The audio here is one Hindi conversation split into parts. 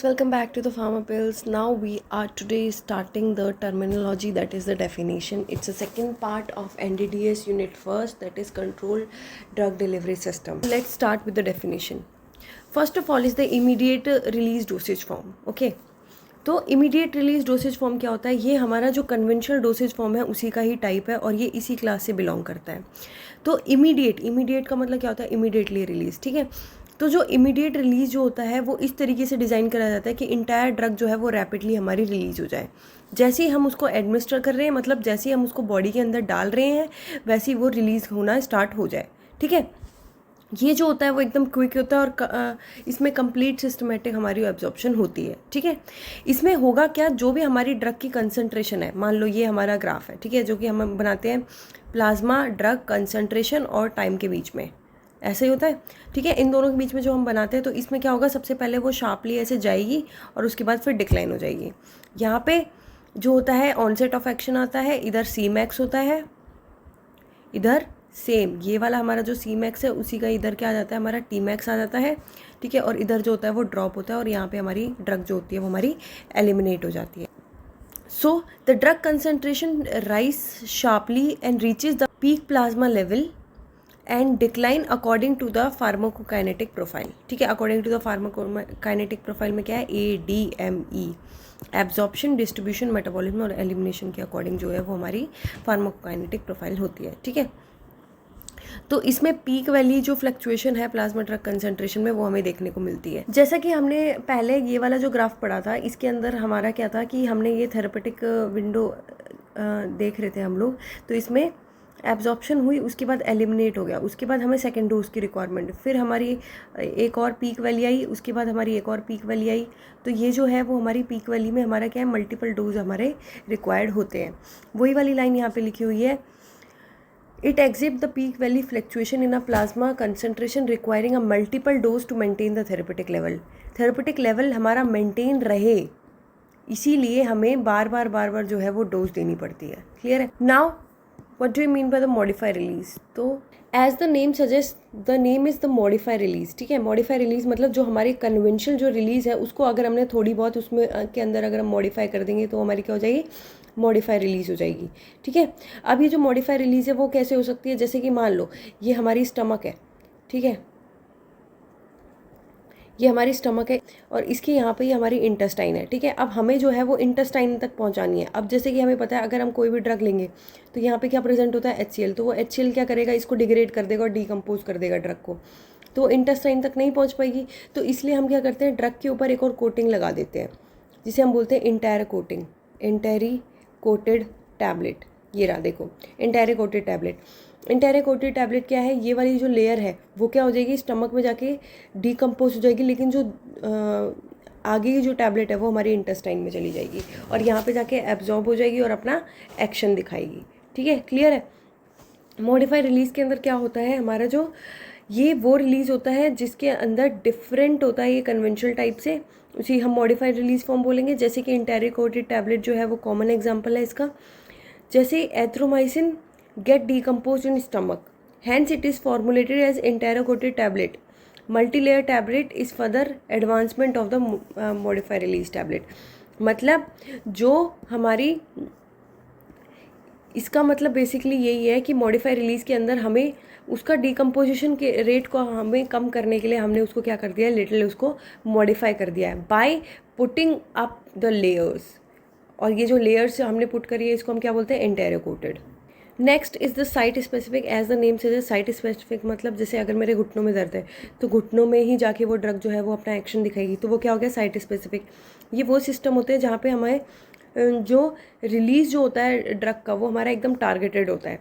Welcome back to the Pharma Pills. Now we are today starting the terminology, that is the definition. It's a second part of NDDS unit first, that is controlled drug delivery system. Let's start with the definition. First of all is the immediate release dosage form. Okay, तो इमीडिएट रिलीज डोसेज फॉर्म क्या होता है? ये हमारा जो कन्वेंशनल डोसेज फॉर्म है उसी का ही टाइप है और ये इसी क्लास से बिलोंग करता है. तो इमीडिएट का मतलब क्या होता है? Immediately release. ठीक है, तो जो इमीडिएट रिलीज जो होता है वो इस तरीके से डिज़ाइन करा जाता है कि इंटायर ड्रग जो है वो रैपिडली हमारी रिलीज हो जाए. जैसे ही हम उसको एडमिनिस्टर कर रहे हैं, मतलब जैसे ही हम उसको बॉडी के अंदर डाल रहे हैं, वैसे ही वो रिलीज़ होना स्टार्ट हो जाए. ठीक है, ये जो होता है वो एकदम क्विक होता है और इसमें कंप्लीट सिस्टमेटिक हमारी एब्जॉर्प्शन होती है. ठीक है, इसमें होगा क्या? जो भी हमारी ड्रग की कंसंट्रेशन है, मान लो ये हमारा ग्राफ है, ठीक है, जो कि हम बनाते हैं प्लाज्मा ड्रग कंसंट्रेशन और टाइम के बीच में, ऐसे ही होता है. ठीक है, इन दोनों के बीच में जो हम बनाते हैं, तो इसमें क्या होगा? सबसे पहले वो शार्पली ऐसे जाएगी और उसके बाद फिर डिक्लाइन हो जाएगी. यहाँ पे जो होता है ऑनसेट ऑफ एक्शन आता है, इधर सी मैक्स होता है, इधर सेम ये वाला हमारा जो सी मैक्स है उसी का इधर क्या आ जाता है? हमारा टी मैक्स आ जाता है. ठीक है, और इधर जो होता है वो ड्रॉप होता है और यहाँ पे हमारी ड्रग जो होती है वो हमारी एलिमिनेट हो जाती है. So the drug concentration rise sharply and reaches the peak plasma level and decline according to the pharmacokinetic profile. ठीक है, according to the pharmacokinetic profile में क्या है? ADME, एब्जॉर्प्शन, डिस्ट्रीब्यूशन, मेटाबॉलिज्म और एलिमिनेशन के अकॉर्डिंग जो है वो हमारी फार्माकोकाइनेटिक प्रोफाइल होती है. ठीक है, तो इसमें पीक वैली जो फ्लक्चुएशन है प्लाज्मा ड्रग कंसंट्रेशन में वो हमें देखने को मिलती है. जैसा कि हमने पहले ये वाला जो ग्राफ पढ़ा था, इसके अंदर हमारा क्या था कि हमने ये थेरेपेटिक विंडो देख रहे थे हम लोग. तो इसमें एब्जॉर्प्शन हुई, उसके बाद एलिमिनेट हो गया, उसके बाद हमें सेकेंड डोज की रिक्वायरमेंट, फिर हमारी एक और पीक वैली आई, उसके बाद हमारी एक और पीक वैली आई. तो ये जो है वो हमारी पीक वैली में हमारा क्या है? मल्टीपल डोज हमारे रिक्वायर्ड होते हैं. वही वाली लाइन यहाँ पे लिखी हुई है, It exhibits the peak value fluctuation in a plasma concentration requiring a multiple dose to maintain the therapeutic level. Therapeutic level हमारा maintain रहे, इसीलिए हमें बार बार जो है वो डोज देनी पड़ती है. क्लियर है? Now what do you mean by the modify release? तो as the name suggests, the name is the modify release. ठीक है, modify release मतलब जो हमारी कन्वेंशनल जो रिलीज़ है उसको अगर हमने थोड़ी बहुत उसमें के अंदर अगर हम मॉडिफाई कर देंगे तो हमारी क्या हो जाएगी? मॉडिफाई रिलीज़ हो जाएगी. ठीक है, अब ये जो मॉडिफाई रिलीज़ है वो कैसे हो सकती है? जैसे कि मान लो ये हमारी स्टमक है. ठीक है, ये हमारी स्टमक है और इसके यहाँ पे ये हमारी इंटेस्टाइन है. ठीक है, अब हमें जो है वो इंटेस्टाइन तक पहुँचानी है. अब जैसे कि हमें पता है अगर हम कोई भी ड्रग लेंगे तो यहाँ पे क्या प्रेजेंट होता है? HCl. तो वो HCl क्या करेगा? इसको डिग्रेड कर देगा और डीकम्पोज कर देगा ड्रग को, तो इंटेस्टाइन तक नहीं पहुँच पाएगी. तो इसलिए हम क्या करते हैं? ड्रग के ऊपर एक और कोटिंग लगा देते हैं, जिसे हम बोलते हैं इंटायर कोटिंग, इंटेरी कोटेड टैबलेट. ये रहा देखो, इंटेरी कोटेड टैबलेट. इंटेरी कोटेड टैबलेट क्या है? ये वाली जो लेयर है वो क्या हो जाएगी? स्टमक में जाके डीकम्पोज हो जाएगी, लेकिन जो आगे की जो टैबलेट है वो हमारी इंटेस्टाइन में चली जाएगी और यहाँ पे जाके एब्जॉर्ब हो जाएगी और अपना एक्शन दिखाएगी. ठीक है, क्लियर है? मॉडिफाई रिलीज़ के अंदर क्या होता है हमारा? जो ये वो रिलीज़ होता है जिसके अंदर डिफरेंट होता है ये कन्वेंशनल टाइप से, उसी हम मॉडिफाइड रिलीज़ फॉर्म बोलेंगे. जैसे कि इंटेरी कोटेड टैबलेट जो है वो कॉमन एग्जाम्पल है इसका. जैसे एथ्रोमाइसिन get decomposed in stomach, hence it is formulated as enterocoated tablet. Multi-layer tablet is further advancement of the modified release tablet. मतलब जो हमारी, इसका मतलब बेसिकली यही है कि मॉडिफाई रिलीज़ के अंदर हमें उसका डिकम्पोजिशन के रेट को हमें कम करने के लिए हमने उसको क्या कर दिया है? लिटिल उसको मॉडिफाई कर दिया है by putting up the layers. और ये जो लेयर्स हमने पुट करी है इसको हम क्या बोलते हैं? Enteric coated. Next is the site specific. As the name says site specific मतलब जैसे अगर मेरे घुटनों में दर्द है तो घुटनों में ही जाके वो ड्रग जो है वो अपना एक्शन दिखाएगी, तो वो क्या हो गया? Site specific. ये वो सिस्टम होते हैं जहाँ पे हमें जो रिलीज़ जो होता है ड्रग का वो हमारा एकदम टारगेटेड होता है,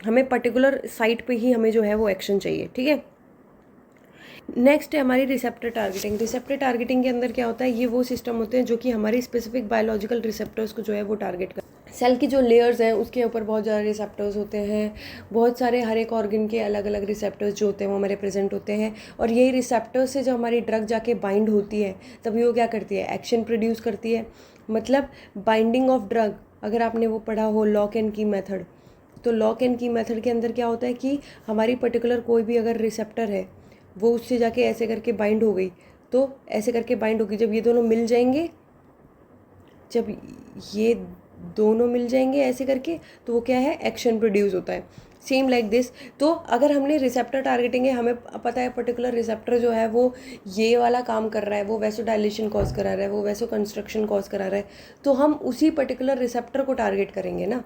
हमें पर्टिकुलर साइट पे ही हमें जो है वो एक्शन चाहिए. ठीक है, नेक्स्ट है हमारी रिसेप्टर टारगेटिंग. रिसेप्टर टारगेटिंग के अंदर क्या होता है? ये वो सिस्टम होते हैं जो कि हमारी स्पेसिफिक बायोलॉजिकल रिसेप्टर्स को जो है वो टारगेट कर. सेल की जो लेयर्स हैं उसके ऊपर बहुत ज़्यादा रिसेप्टर्स होते हैं, बहुत सारे हर एक ऑर्गन के अलग अलग रिसेप्टर्स जो होते हैं वो हमारे प्रेजेंट होते हैं. और यही रिसेप्टर्स से जब हमारी ड्रग जाके बाइंड होती है तभी वो क्या करती है? एक्शन प्रोड्यूस करती है. मतलब बाइंडिंग ऑफ ड्रग, अगर आपने वो पढ़ा हो लॉक एंड की मेथड, तो लॉक एंड की मेथड के अंदर क्या होता है कि हमारी पर्टिकुलर कोई भी अगर रिसेप्टर है वो उससे जाके ऐसे करके बाइंड हो गई तो ऐसे करके बाइंड होगी। जब ये दोनों मिल जाएंगे, जब ये दोनों मिल जाएंगे ऐसे करके, तो वो क्या है, एक्शन प्रोड्यूस होता है। Same like this. तो अगर हमने रिसेप्टर टारगेटिंग है, हमें पता है पर्टिकुलर रिसेप्टर जो है वो ये वाला काम कर रहा है, वो वैसो डायलेशन कॉज करा रहा है, वो वैसो कंस्ट्रक्शन कॉज करा रहा है, तो हम उसी पर्टिकुलर रिसेप्टर को टारगेट करेंगे ना।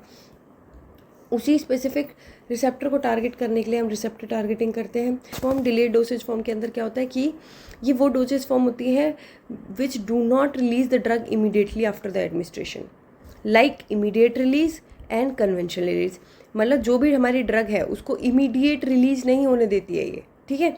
उसी स्पेसिफिक रिसेप्टर को टारगेट करने के लिए हम रिसेप्टर टारगेटिंग करते हैं। फॉर्म डिलेड डोसेज फॉर्म के अंदर क्या होता है कि ये वो डोसेज फॉर्म होती है which do not release the drug immediately after the administration, like immediate release and conventional release. मतलब जो भी हमारी ड्रग है उसको इमीडिएट रिलीज नहीं होने देती है ये, ठीक है।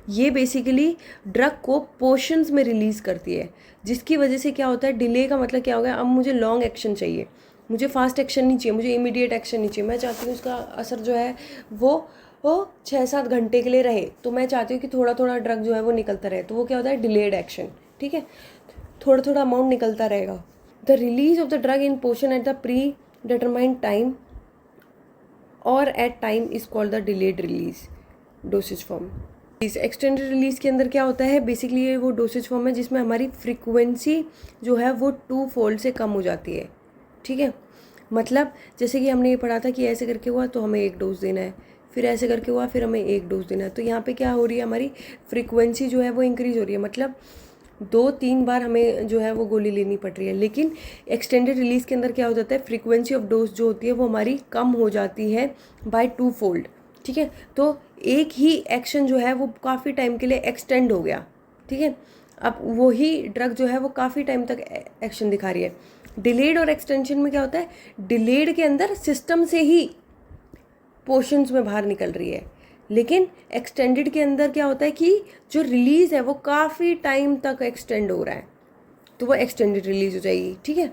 ये बेसिकली ड्रग को पोर्शंस में रिलीज़ करती है, जिसकी वजह से क्या होता है, डिले का मतलब क्या हो गया, अब मुझे लॉन्ग एक्शन चाहिए, मुझे फास्ट एक्शन नहीं चाहिए, मुझे इमीडिएट एक्शन नहीं चाहिए। मैं चाहती हूँ उसका असर जो है वो 6-7 घंटे के लिए रहे, तो मैं चाहती हूँ कि थोड़ा थोड़ा ड्रग जो है वो निकलता रहे, तो वो क्या होता है, डिलेड एक्शन, ठीक है। थोड़ा थोड़ा अमाउंट निकलता रहेगा। The release of the drug in portion at the predetermined time और at time is called the delayed release dosage form. इस एक्सटेंडेड रिलीज के अंदर क्या होता है, बेसिकली ये वो डोसेज फॉर्म है जिसमें हमारी फ्रीक्वेंसी जो है वो 2 फोल्ड से कम हो जाती है, ठीक है। मतलब जैसे कि हमने ये पढ़ा था कि ऐसे करके हुआ तो हमें 1 डोज देना है, फिर ऐसे करके हुआ फिर हमें 1 डोज देना है। तो यहाँ पे क्या हो रही है, हमारी फ्रीक्वेंसी जो है वो इंक्रीज़ हो रही है, मतलब 2-3 बार हमें जो है वो गोली लेनी पड़ रही है। लेकिन एक्सटेंडेड रिलीज के अंदर क्या हो जाता है, फ्रीक्वेंसी ऑफ डोज जो होती है वो हमारी कम हो जाती है बाय 2 फोल्ड, ठीक है। तो एक ही एक्शन जो है वो काफ़ी टाइम के लिए एक्सटेंड हो गया, ठीक है। अब वही ड्रग जो है वो काफ़ी टाइम तक एक्शन दिखा रही है। डिलेड और एक्सटेंशन में क्या होता है, डिलेड के अंदर सिस्टम से ही पोर्शंस में बाहर निकल रही है, लेकिन एक्सटेंडेड के अंदर क्या होता है कि जो रिलीज़ है वो काफ़ी टाइम तक एक्सटेंड हो रहा है, तो वो एक्सटेंडेड रिलीज हो जाएगी, ठीक है।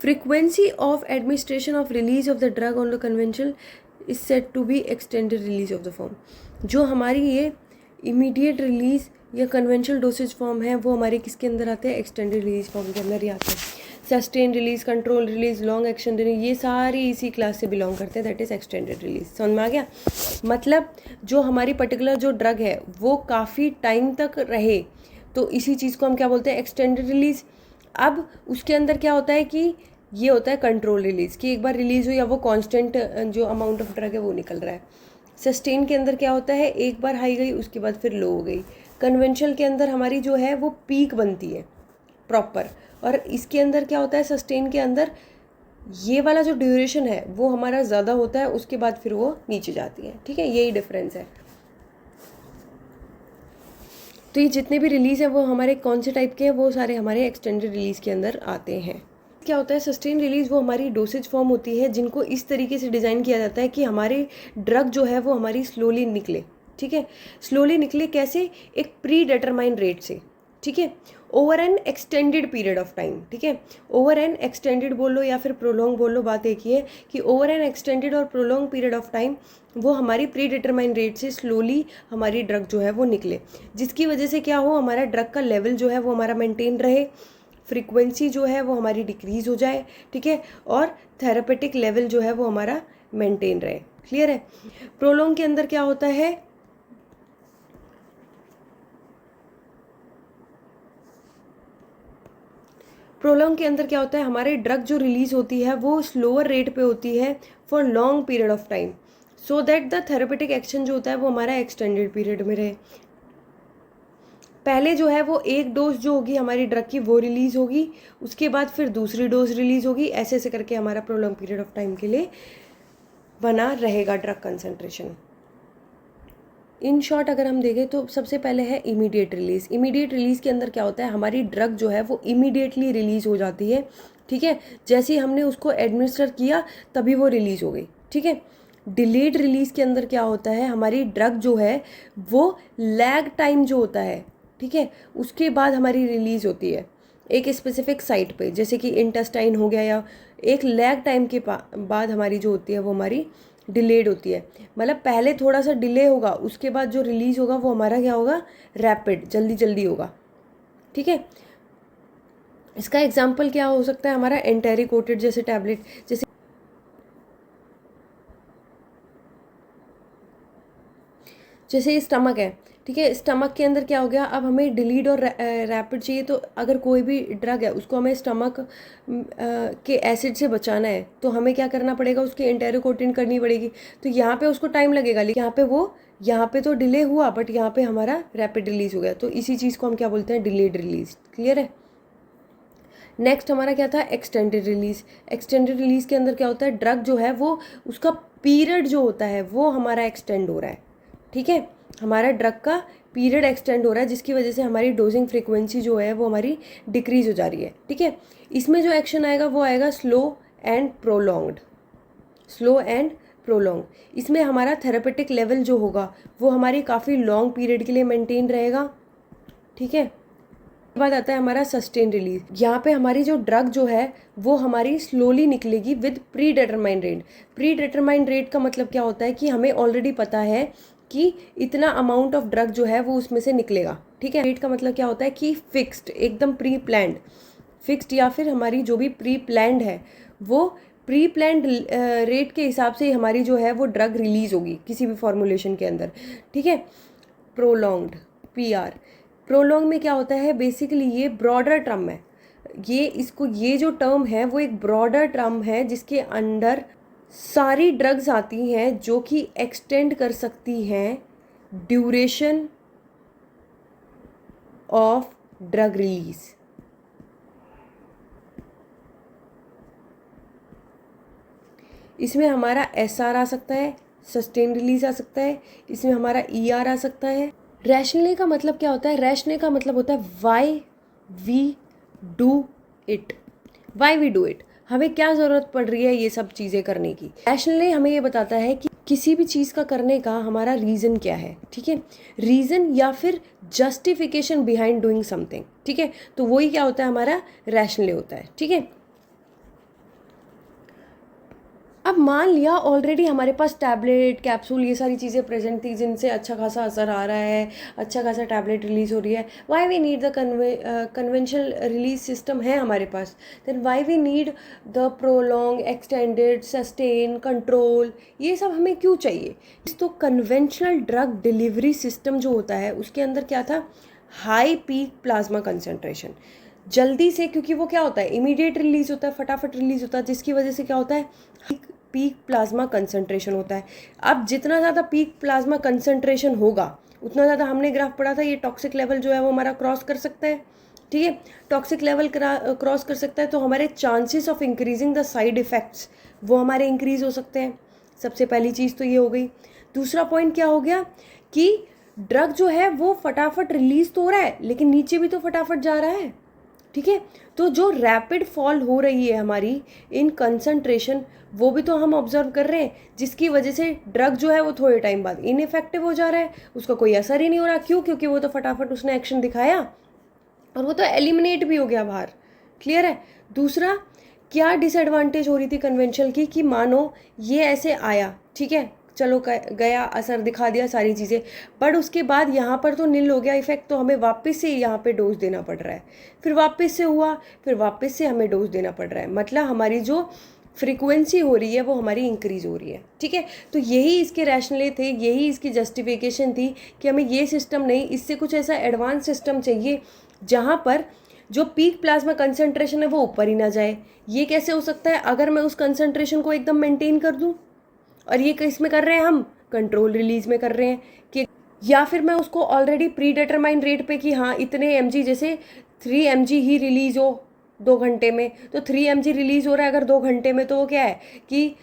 Frequency of administration of release of the drug on the conventional is set to be extended release of the form. जो हमारी ये इमीडिएट रिलीज या कन्वेंशनल डोसेज फॉर्म है वो हमारे किसके अंदर आते हैं, एक्सटेंडेड रिलीज फॉर्म के अंदर ही आते हैं। Sustain release, control release, long action release, ये सारी इसी क्लास से बिलोंग करते हैं, दैट इज एक्सटेंडेड रिलीज। समझ में आ गया। मतलब जो हमारी पर्टिकुलर जो ड्रग है वो काफ़ी टाइम तक रहे, तो इसी चीज़ को हम क्या बोलते हैं, एक्सटेंडेड रिलीज। अब उसके अंदर क्या होता है कि ये होता है कंट्रोल रिलीज़, कि एक बार रिलीज़ हुई या वो कांस्टेंट जो अमाउंट ऑफ ड्रग है वो निकल रहा है। सस्टेन के अंदर क्या होता है, एक बार हाई गई उसके बाद फिर लो हो गई। कन्वेंशनल के अंदर हमारी जो है वो पीक बनती है प्रॉपर, और इसके अंदर क्या होता है, सस्टेन के अंदर ये वाला जो ड्यूरेशन है वो हमारा ज़्यादा होता है, उसके बाद फिर वो नीचे जाती है, ठीक है। यही डिफरेंस है। तो ये जितने भी रिलीज़ हैं वो हमारे कौन से टाइप के हैं, वो सारे हमारे एक्सटेंडेड रिलीज़ के अंदर आते हैं। क्या होता है, सस्टेन रिलीज़ वो हमारी डोसेज फॉर्म होती है जिनको इस तरीके से डिज़ाइन किया जाता है कि हमारे ड्रग जो है वो हमारी स्लोली निकले, ठीक है। स्लोली निकले कैसे, एक प्री डिटरमाइंड रेट से, ठीक है, over N extended period of time, ठीक है। ओवर एन एक्सटेंडेड बोल लो या फिर प्रोलॉन्ग बोल लो, बात एक ही है कि ओवर एन एक्सटेंडेड और प्रोलॉन्ग पीरियड ऑफ टाइम वो हमारी प्री डिटरमाइंड रेट से स्लोली हमारी ड्रग जो है वो निकले, जिसकी वजह से क्या हो, हमारा ड्रग का लेवल जो है वो हमारा मेंटेन रहे, फ्रीक्वेंसी जो है वो हमारी डिक्रीज़ हो जाए, ठीक है, और थेरेपेटिक लेवल जो है वो हमारा मेंटेन रहे। क्लियर है। प्रोलॉन्ग के अंदर क्या होता है, प्रोलॉन्ग के अंदर क्या होता है, हमारे ड्रग जो रिलीज होती है वो स्लोअर रेट पे होती है for long period of time, so that the therapeutic action जो होता है वो हमारा एक्सटेंडेड पीरियड में रहे। पहले जो है वो एक डोज जो होगी हमारी ड्रग की वो रिलीज होगी, उसके बाद फिर दूसरी डोज रिलीज होगी, ऐसे ऐसे करके हमारा प्रोलॉन्ग पीरियड ऑफ टाइम के लिए बना रहेगा ड्रग कंसंट्रेशन। इन शॉर्ट अगर हम देखें तो सबसे पहले है इमीडिएट रिलीज़। इमीडिएट रिलीज़ के अंदर क्या होता है, हमारी ड्रग जो है वो इमीडिएटली रिलीज़ हो जाती है, ठीक है। जैसे ही हमने उसको एडमिनिस्टर किया तभी वो रिलीज़ हो गई, ठीक है। डिलेड रिलीज़ के अंदर क्या होता है, हमारी ड्रग जो है वो लैग टाइम जो होता है, ठीक है, उसके बाद हमारी रिलीज़ होती है एक स्पेसिफिक साइट पे, जैसे कि इंटेस्टाइन हो गया, या एक लैग टाइम के बाद हमारी जो होती है वो हमारी डिलेड होती है। मतलब पहले थोड़ा सा डिले होगा, उसके बाद जो रिलीज़ होगा वो हमारा क्या होगा, रैपिड, जल्दी जल्दी होगा, ठीक है। इसका एग्जाम्पल क्या हो सकता है, हमारा एंटेरिकोटेड जैसे टैबलेट, जैसे जैसे ये स्टमक है, ठीक है, स्टमक के अंदर क्या हो गया, अब हमें डिलीट और रैपिड चाहिए, तो अगर कोई भी ड्रग है उसको हमें स्टमक के एसिड से बचाना है तो हमें क्या करना पड़ेगा, उसकी एंटेरोकोटिन करनी पड़ेगी। तो यहाँ पे उसको टाइम लगेगा, लेकिन यहाँ पे तो डिले हुआ, बट यहाँ पे हमारा रैपिड रिलीज हो गया। तो इसी चीज़ को हम क्या बोलते हैं, डिलेड रिलीज। क्लियर है। नेक्स्ट हमारा क्या था, एक्सटेंडेड रिलीज। एक्सटेंडेड रिलीज के अंदर क्या होता है, ड्रग जो है वो उसका पीरियड जो होता है वो हमारा एक्सटेंड हो रहा है। ठीक है, हमारा ड्रग का पीरियड एक्सटेंड हो रहा है, जिसकी वजह से हमारी डोजिंग फ्रीक्वेंसी जो है वो हमारी डिक्रीज हो जा रही है। ठीक है, इसमें जो एक्शन आएगा वो आएगा slow and prolonged. Slow and prolong. इसमें हमारा थेरेपेटिक लेवल जो होगा वो हमारी काफ़ी लॉन्ग पीरियड के लिए मेंटेन रहेगा। ठीक है, बाद आता है हमारा सस्टेन रिलीज। यहाँ पे हमारी जो ड्रग जो है वो हमारी स्लोली निकलेगी with pre determined rate. Pre determined rate का मतलब क्या होता है कि हमें ऑलरेडी पता है कि इतना अमाउंट ऑफ ड्रग जो है वो उसमें से निकलेगा। ठीक है, रेट का मतलब क्या होता है कि फिक्स्ड, एकदम प्री प्लान्ड, फिक्स्ड, या फिर हमारी जो भी प्री प्लान्ड है वो प्री प्लान्ड रेट के हिसाब से हमारी जो है वो ड्रग रिलीज होगी किसी भी फॉर्मुलेशन के अंदर। ठीक है, प्रोलॉन्ग्ड, PR। प्रोलॉन्ग में क्या होता है, बेसिकली ये ब्रॉडर टर्म है, ये जो टर्म है वो एक ब्रॉडर टर्म है जिसके अंडर सारी ड्रग्स आती हैं जो कि एक्सटेंड कर सकती हैं ड्यूरेशन ऑफ ड्रग रिलीज। इसमें हमारा SR आ सकता है, सस्टेन रिलीज आ सकता है, इसमें हमारा ER आ सकता है। रैशनली का मतलब क्या होता है, रैशनली का मतलब होता है why we do it. Why we do it, हमें क्या ज़रूरत पड़ रही है ये सब चीज़ें करने की। रैशनली हमें ये बताता है कि किसी भी चीज़ का करने का हमारा रीज़न क्या है। ठीक है, रीज़न या फिर जस्टिफिकेशन बिहाइंड डूइंग समथिंग। ठीक है, तो वही क्या होता है, हमारा रैशनली होता है। ठीक है, अब मान लिया ऑलरेडी हमारे पास टैबलेट, कैप्सूल, ये सारी चीज़ें प्रेजेंट थी जिनसे अच्छा खासा असर आ रहा है, अच्छा खासा टैबलेट रिलीज़ हो रही है। Why we need the conventional release system है हमारे पास, then why we need the prolong, extended, sustain, control, ये सब हमें क्यों चाहिए। तो कन्वेंशनल ड्रग डिलीवरी सिस्टम जो होता है उसके अंदर क्या था, हाई पीक प्लाज्मा कंसंट्रेशन, जल्दी से, क्योंकि वो क्या होता है, इमीडिएट रिलीज होता है, फटाफट रिलीज होता है, जिसकी वजह से क्या होता है, पीक प्लाज्मा कंसंट्रेशन होता है। अब जितना ज़्यादा पीक प्लाज्मा कंसंट्रेशन होगा उतना ज़्यादा, हमने ग्राफ पढ़ा था, ये टॉक्सिक लेवल जो है वो हमारा क्रॉस कर सकता है। ठीक है, टॉक्सिक लेवल क्रॉस कर सकता है तो हमारे chances of increasing the side effects वो हमारे इंक्रीज हो सकते हैं। सबसे पहली चीज़ तो ये हो गई। दूसरा पॉइंट क्या हो गया कि ड्रग जो है वो फटाफट रिलीज तो हो रहा है लेकिन नीचे भी तो फटाफट जा रहा है। ठीक है, तो जो रैपिड फॉल हो रही है हमारी इन कंसंट्रेशन वो भी तो हम ऑब्जर्व कर रहे हैं, जिसकी वजह से ड्रग जो है वो थोड़े टाइम बाद इनइफेक्टिव हो जा रहा है, उसका कोई असर ही नहीं हो रहा। क्यों, क्योंकि वो तो फटाफट उसने एक्शन दिखाया और वो तो एलिमिनेट भी हो गया बाहर। क्लियर है। दूसरा क्या डिसएडवांटेज हो रही थी कन्वेंशनल की, कि मानो ये ऐसे आया, ठीक है, चलो गया, असर दिखा दिया सारी चीज़ें, बट उसके बाद यहाँ पर तो नील हो गया इफेक्ट, तो हमें वापस से यहाँ पे डोज देना पड़ रहा है, फिर वापस से हुआ, फिर वापस से हमें डोज देना पड़ रहा है, मतलब हमारी जो फ्रीक्वेंसी हो रही है वो हमारी इंक्रीज हो रही है। ठीक है, तो यही इसके रैशनले थे, यही इसकी जस्टिफिकेशन थी कि हमें ये सिस्टम नहीं, इससे कुछ ऐसा एडवांस सिस्टम चाहिए जहाँ पर जो पीक प्लाज्मा कंसंट्रेशन है वो ऊपर ही ना जाए। ये कैसे हो सकता है, अगर मैं उस कंसंट्रेशन को एकदम मेंटेन कर दूं, और ये किस में कर रहे हैं हम, कंट्रोल रिलीज में कर रहे हैं, कि या फिर मैं उसको ऑलरेडी प्री डिटरमाइंड रेट पे कि हाँ इतने mg, जैसे 3 mg ही रिलीज हो 2 घंटे में, तो 3 mg रिलीज हो रहा है अगर 2 घंटे में, तो वो क्या है कि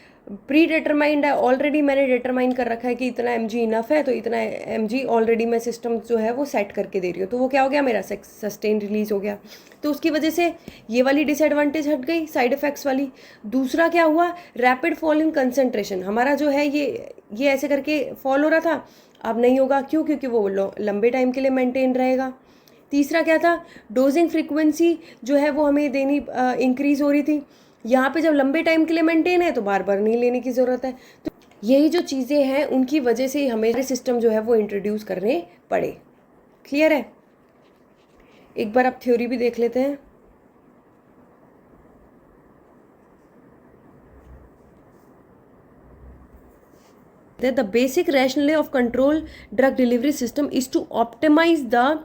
प्री डिटरमाइंड है, ऑलरेडी मैंने डिटरमाइन कर रखा है कि इतना mg इनफ है, तो इतना mg ऑलरेडी मैं सिस्टम जो है वो सेट करके दे रही हूँ, तो वो क्या हो गया, मेरा सस्टेन रिलीज हो गया। तो उसकी वजह से ये वाली डिसएडवांटेज हट गई, साइड इफेक्ट्स वाली। दूसरा क्या हुआ, रैपिड फॉल इन कंसंट्रेशन, हमारा जो है ये ऐसे करके फॉल हो रहा था, अब नहीं होगा। क्यों, क्योंकि वो लंबे टाइम के लिए मेंटेन रहेगा। तीसरा क्या था, डोजिंग फ्रीक्वेंसी जो है वो हमें देनी इंक्रीज हो रही थी, यहाँ पे जब लंबे टाइम के लिए मेंटेन है तो बार बार नहीं लेने की ज़रूरत है। तो यही जो चीज़ें हैं उनकी वजह से हमें सिस्टम जो है वो इंट्रोड्यूस करने पड़े। क्लियर है। एक बार आप थ्योरी भी देख लेते हैं। The basic rationale of control drug delivery system is to optimize the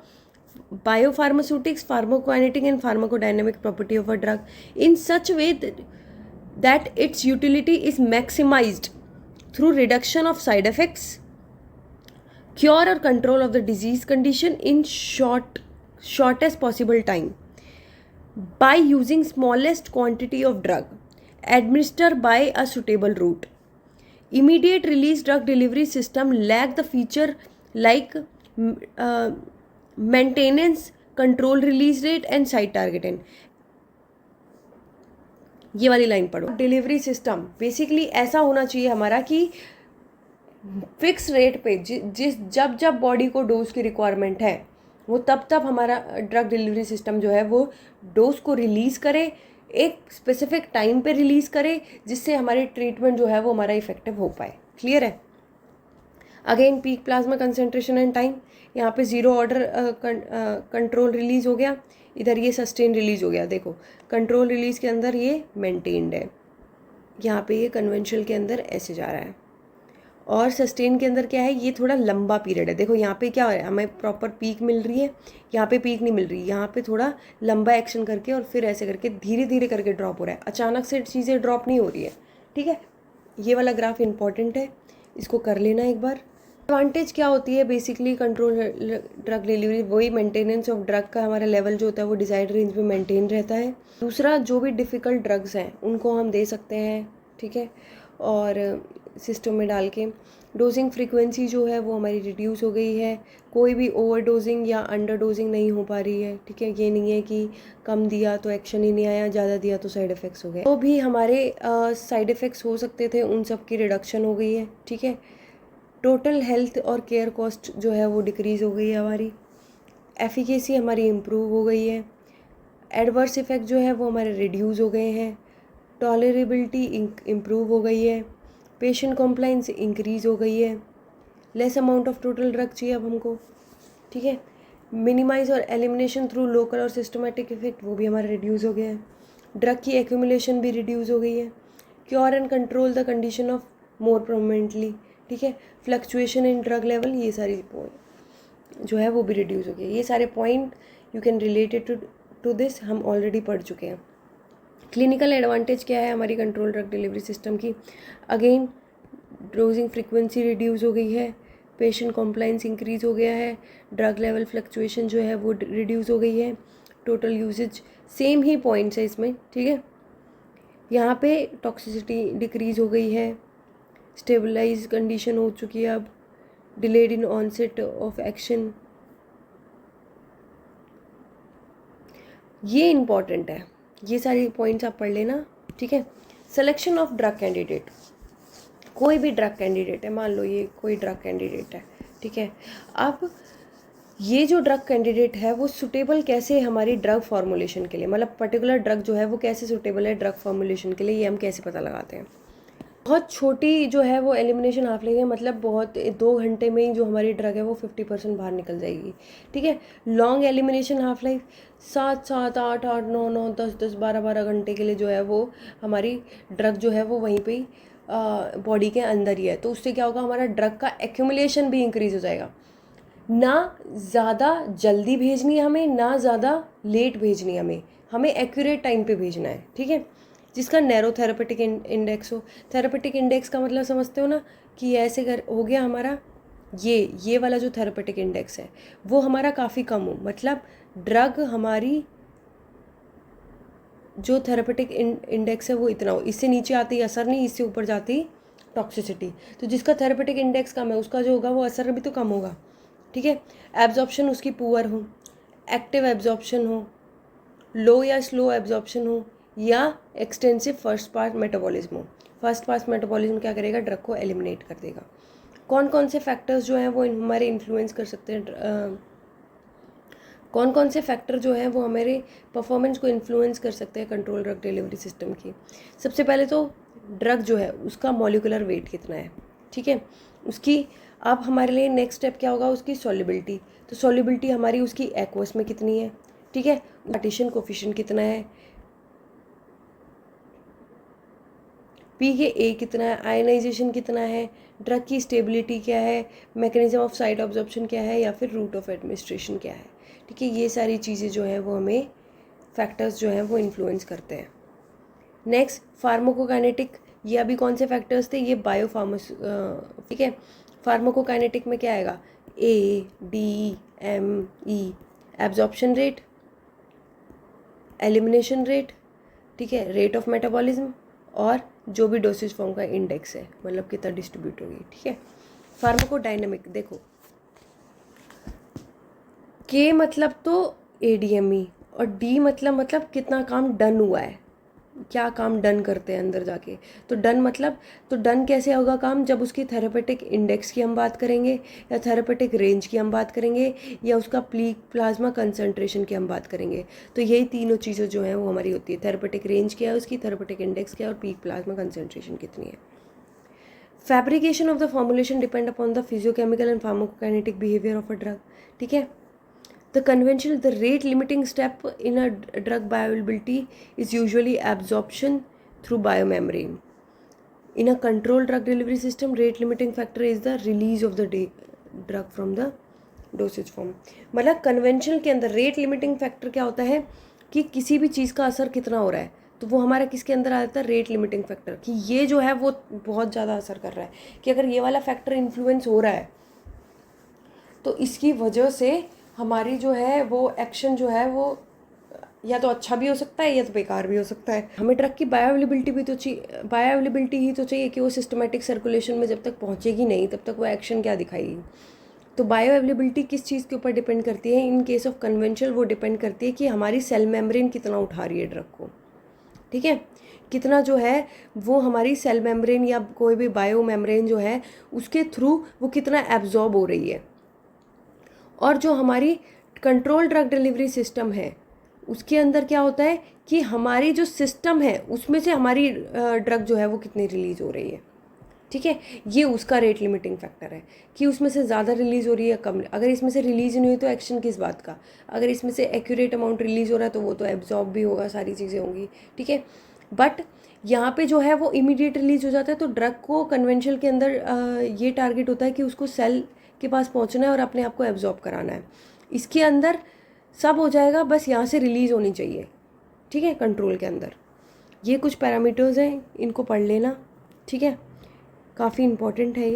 biopharmaceutics, pharmacokinetic and pharmacodynamic property of a drug in such a way that its utility is maximized through reduction of side effects, cure or control of the disease condition in shortest possible time by using smallest quantity of drug administered by a suitable route. Immediate release drug delivery system lack the feature like maintenance, control release rate and site targeting. ये वाली लाइन पढ़ो. डिलीवरी सिस्टम बेसिकली ऐसा होना चाहिए हमारा कि फिक्स रेट पे जब जब बॉडी को डोज की रिक्वायरमेंट है वो तब हमारा ड्रग डिलीवरी सिस्टम जो है वो डोज को रिलीज़ करे, एक स्पेसिफिक टाइम पे रिलीज़ करे जिससे हमारी ट्रीटमेंट जो है वो हमारा इफेक्टिव हो पाए. क्लियर है. Again peak plasma concentration and time, यहाँ पे ज़ीरो ऑर्डर कंट्रोल रिलीज़ हो गया, इधर ये सस्टेन रिलीज़ हो गया. देखो कंट्रोल रिलीज़ के अंदर ये मेंटेन्ड है, यहाँ पे ये कन्वेंशनल के अंदर ऐसे जा रहा है, और सस्टेन के अंदर क्या है, ये थोड़ा लंबा पीरियड है. देखो यहाँ पे क्या है, हमें प्रॉपर पीक मिल रही है, यहाँ पे पीक नहीं मिल रही, यहाँ पे थोड़ा लंबा एक्शन करके और फिर ऐसे करके धीरे धीरे करके ड्रॉप हो रहा है, अचानक से चीज़ें ड्रॉप नहीं हो रही है. ठीक है, ये वाला ग्राफ इंपॉर्टेंट है, इसको कर लेना एक बार. एडवांटेज क्या होती है बेसिकली कंट्रोल ड्रग डिलीवरी, वही मेंटेनेंस ऑफ ड्रग का हमारा लेवल जो होता है वो डिजायर्ड रेंज में मेंटेन रहता है. दूसरा, जो भी डिफ़िकल्ट ड्रग्स हैं उनको हम दे सकते हैं. ठीक है, और सिस्टम में डाल के डोजिंग फ्रीक्वेंसी जो है वो हमारी रिड्यूस हो गई है, कोई भी ओवर डोजिंग या अंडर डोजिंग नहीं हो पा रही है. ठीक है, ये नहीं है कि कम दिया तो एक्शन ही नहीं आया, ज़्यादा दिया तो साइड इफ़ेक्ट्स हो गए. तो भी हमारे साइड इफ़ेक्ट्स हो सकते थे, उन सब की रिडक्शन हो गई है. ठीक है, टोटल हेल्थ और केयर कॉस्ट जो है वो डिक्रीज़ हो गई है हमारी, एफिकेसी हमारी इम्प्रूव हो गई है, एडवर्स इफ़ेक्ट जो है वो हमारे रिड्यूस हो गए हैं, टॉलरेबिलिटी इम्प्रूव हो गई है, पेशेंट कॉम्प्लाइंस इंक्रीज़ हो गई है, less amount of total drug चाहिए अब हमको. ठीक है, मिनिमाइज और एलिमिनेशन थ्रू लोकल और सिस्टमेटिक इफेक्ट वो भी हमारा रिड्यूस हो गया है, ड्रग की एक्यूमुलेशन भी रिड्यूस हो गई है, cure and control the condition of more permanently. ठीक है, फ्लक्चुएशन इन ड्रग लेवल, ये सारी पॉइंट जो है वो भी रिड्यूस हो गई. ये सारे point you can related to this हम ऑलरेडी पढ़ चुके हैं. क्लिनिकल एडवांटेज क्या है हमारी कंट्रोल ड्रग डिलीवरी सिस्टम की, अगेन डोजिंग फ्रीक्वेंसी रिड्यूस हो गई है, पेशेंट कॉम्प्लाइंस इंक्रीज़ हो गया है, ड्रग लेवल फ्लक्चुएशन जो है वो रिड्यूस हो गई है, टोटल यूजेज सेम ही पॉइंट्स है इसमें. ठीक है, यहाँ पे टॉक्सिसिटी डिक्रीज़ हो गई है, स्टेबलाइज कंडीशन हो चुकी है, अब delayed in onset of action, ये इम्पॉर्टेंट है, ये सारी पॉइंट्स आप पढ़ लेना. ठीक है, सिलेक्शन ऑफ ड्रग कैंडिडेट, कोई भी ड्रग कैंडिडेट है, मान लो ये कोई ड्रग कैंडिडेट है. ठीक है, अब ये जो ड्रग कैंडिडेट है वो सुटेबल कैसे हमारी ड्रग फॉर्मुलेशन के लिए, मतलब पर्टिकुलर ड्रग जो है वो कैसे सुटेबल है ड्रग फॉर्मुलेशन के लिए, ये हम कैसे पता लगाते हैं. बहुत छोटी जो है वो एलिमिनेशन हाफ लाइफ है, मतलब बहुत 2 घंटे में ही जो हमारी ड्रग है वो 50% बाहर निकल जाएगी. ठीक है, लॉन्ग एलिमिनेशन हाफ लाइफ 7 8 8 9 9 10 10 12 12 घंटे के लिए जो है वो हमारी ड्रग जो है वो वहीं पे ही बॉडी के अंदर ही है. तो उससे क्या होगा, हमारा ड्रग का एक्यूमुलेशन भी इंक्रीज़ हो जाएगा. ना ज़्यादा जल्दी भेजनी है हमें, ना ज़्यादा लेट भेजनी है हमें एक्यूरेट टाइम पे भेजना है. ठीक है, जिसका नैरो थेरेपेटिक इंडेक्स हो. थेरेपेटिक इंडेक्स का मतलब समझते हो ना, कि ऐसे कर हो गया हमारा ये वाला जो थेरेपेटिक इंडेक्स है वो हमारा काफ़ी कम हो, मतलब ड्रग हमारी जो थेरेपेटिक इंडेक्स है वो इतना हो, इससे नीचे आती असर नहीं, इससे ऊपर जाती टॉक्सिसिटी. तो जिसका थेरेपेटिक इंडेक्स कम है उसका जो होगा वो असर भी तो कम होगा. ठीक है, एब्जॉर्प्शन उसकी पुअर हो, एक्टिव एब्जॉर्प्शन हो, लो या स्लो एब्जॉर्प्शन हो, या एक्सटेंसिव फर्स्ट पास मेटाबॉलिज्म हो. फर्स्ट पास मेटाबॉलिज्म क्या करेगा, ड्रग को एलिमिनेट कर देगा. कौन कौन से फैक्टर्स जो हैं वो हमारे इन्फ्लुएंस कर सकते हैं, कौन कौन से फैक्टर जो हैं वो हमारे परफॉर्मेंस को इन्फ्लुएंस कर सकते हैं कंट्रोल ड्रग डिलीवरी सिस्टम की. सबसे पहले तो ड्रग जो है उसका मॉलिकुलर वेट कितना है. ठीक है, उसकी अब हमारे लिए नेक्स्ट स्टेप क्या होगा, उसकी सॉल्युबिलिटी. तो सॉल्युबिलिटी हमारी उसकी एक्वस में कितनी है. ठीक है, पार्टीशन कोफिशिएंट कितना है, पीके ए कितना है, आयनाइजेशन कितना है, ड्रग की स्टेबिलिटी क्या है, मैकेनिज्म ऑफ साइट ऑब्जॉर्प्शन क्या है, या फिर रूट ऑफ एडमिनिस्ट्रेशन क्या है। ठीक है, ये सारी चीज़ें जो हैं वो हमें फैक्टर्स जो हैं वो इन्फ्लुएंस करते हैं। नेक्स्ट फार्माकोकाइनेटिक, ये अभी कौन से फैक्टर्स थे, ये ठीक है। फार्माकोकाइनेटिक में क्या आएगा, ADME, absorption rate, elimination rate, ठीक है, रेट ऑफ मेटाबॉलिज्म, और जो भी डोसेज फॉर्म का इंडेक्स है, मतलब कितना डिस्ट्रीब्यूट होगी। ठीक है, फार्माकोडायनामिक देखो, के मतलब तो ADME, और डी मतलब कितना काम डन हुआ है, क्या काम डन करते हैं अंदर जाके। तो डन कैसे होगा काम, जब उसकी थेरेपेटिक इंडेक्स की हम बात करेंगे, या थेरेपेटिक रेंज की हम बात करेंगे, या उसका पीक प्लाज्मा कंसंट्रेशन की हम बात करेंगे। तो यही तीनों चीज़ें जो हैं वो हमारी होती है, थेरेपेटिक रेंज क्या है उसकी, थेरेपेटिक इंडेक्स क्या है, और पीक प्लाज्मा कंसंट्रेशन कितनी है। Fabrication of the formulation depend upon the physicochemical and pharmacokinetic behaviour of a drug. ठीक है, the rate limiting step in a drug bioavailability is usually absorption through biomembrane. In a controlled drug delivery system, rate limiting factor is the release of the drug from the dosage form. मतलब कन्वेंशनल के अंदर रेट लिमिटिंग फैक्टर क्या होता है कि किसी भी चीज़ का असर कितना हो रहा है, तो वो हमारा किसके अंदर आ जाता है, रेट लिमिटिंग फैक्टर, कि ये जो है वो बहुत ज़्यादा असर कर रहा है, कि अगर ये वाला फैक्टर इन्फ्लुएंस हो रहा है तो इसकी वजह से हमारी जो है वो एक्शन जो है वो या तो अच्छा भी हो सकता है या तो बेकार भी हो सकता है। हमें ड्रग की बायोअवेलेबिलिटी भी तो चाहिए, बायोअवेलेबिलिटी ही तो चाहिए कि वो सिस्टमेटिक सर्कुलेशन में जब तक पहुंचेगी नहीं तब तक वो एक्शन क्या दिखाएगी। तो बायोअवेलेबिलिटी किस चीज़ के ऊपर डिपेंड करती है, इन केस ऑफ कन्वेंशनल वो डिपेंड करती है कि हमारी सेल मेम्ब्रेन कितना उठा रही है ड्रग को। ठीक है, कितना जो है वो हमारी सेल मेम्ब्रेन या कोई भी बायो मेम्ब्रेन जो है उसके थ्रू वो कितना एब्जॉर्ब हो रही है। और जो हमारी कंट्रोल ड्रग डिलीवरी सिस्टम है उसके अंदर क्या होता है कि हमारी जो सिस्टम है उसमें से हमारी ड्रग जो है वो कितनी रिलीज़ हो रही है। ठीक है, ये उसका रेट लिमिटिंग फैक्टर है कि उसमें से ज़्यादा रिलीज़ हो रही है या कम। अगर इसमें से रिलीज़ नहीं हुई तो एक्शन किस बात का, अगर इसमें से एक्यूरेट अमाउंट रिलीज़ हो रहा है तो वो तो एब्जॉर्ब भी होगा, सारी चीज़ें होंगी। ठीक है, बट यहाँ पे जो है वो इमीडिएट रिलीज हो जाता है। तो ड्रग को कन्वेंशनल के अंदर ये टारगेट होता है कि उसको सेल के पास पहुँचना है और अपने आप को एब्जॉर्ब कराना है। इसके अंदर सब हो जाएगा, बस यहाँ से रिलीज़ होनी चाहिए। ठीक है, कंट्रोल के अंदर ये कुछ पैरामीटर्स हैं, इनको पढ़ लेना। ठीक है, काफ़ी इम्पॉर्टेंट है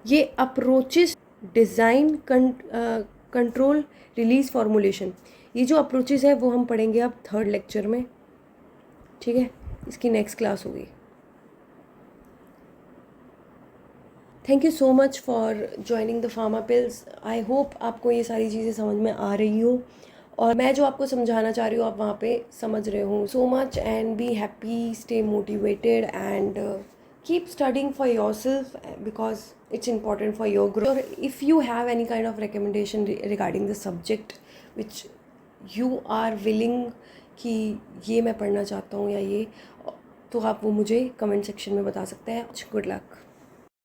ये approaches design control release formulation. ये जो अप्रोचेस है वो हम पढ़ेंगे अब 3rd लेक्चर में। ठीक है, इसकी नेक्स्ट क्लास होगी। Thank you so much for joining the pharma pills. I hope आपको ये सारी चीज़ें समझ में आ रही हो और मैं जो आपको समझाना चाह रही हूँ आप वहाँ पे समझ रहे हो। So much and be happy, stay motivated and keep studying for yourself because it's important for your growth. Or if you have any kind of recommendation regarding the subject which you are willing कि ये मैं पढ़ना चाहता हूँ या ये, तो आप वो मुझे कमेंट सेक्शन में बता सकते हैं। Good luck.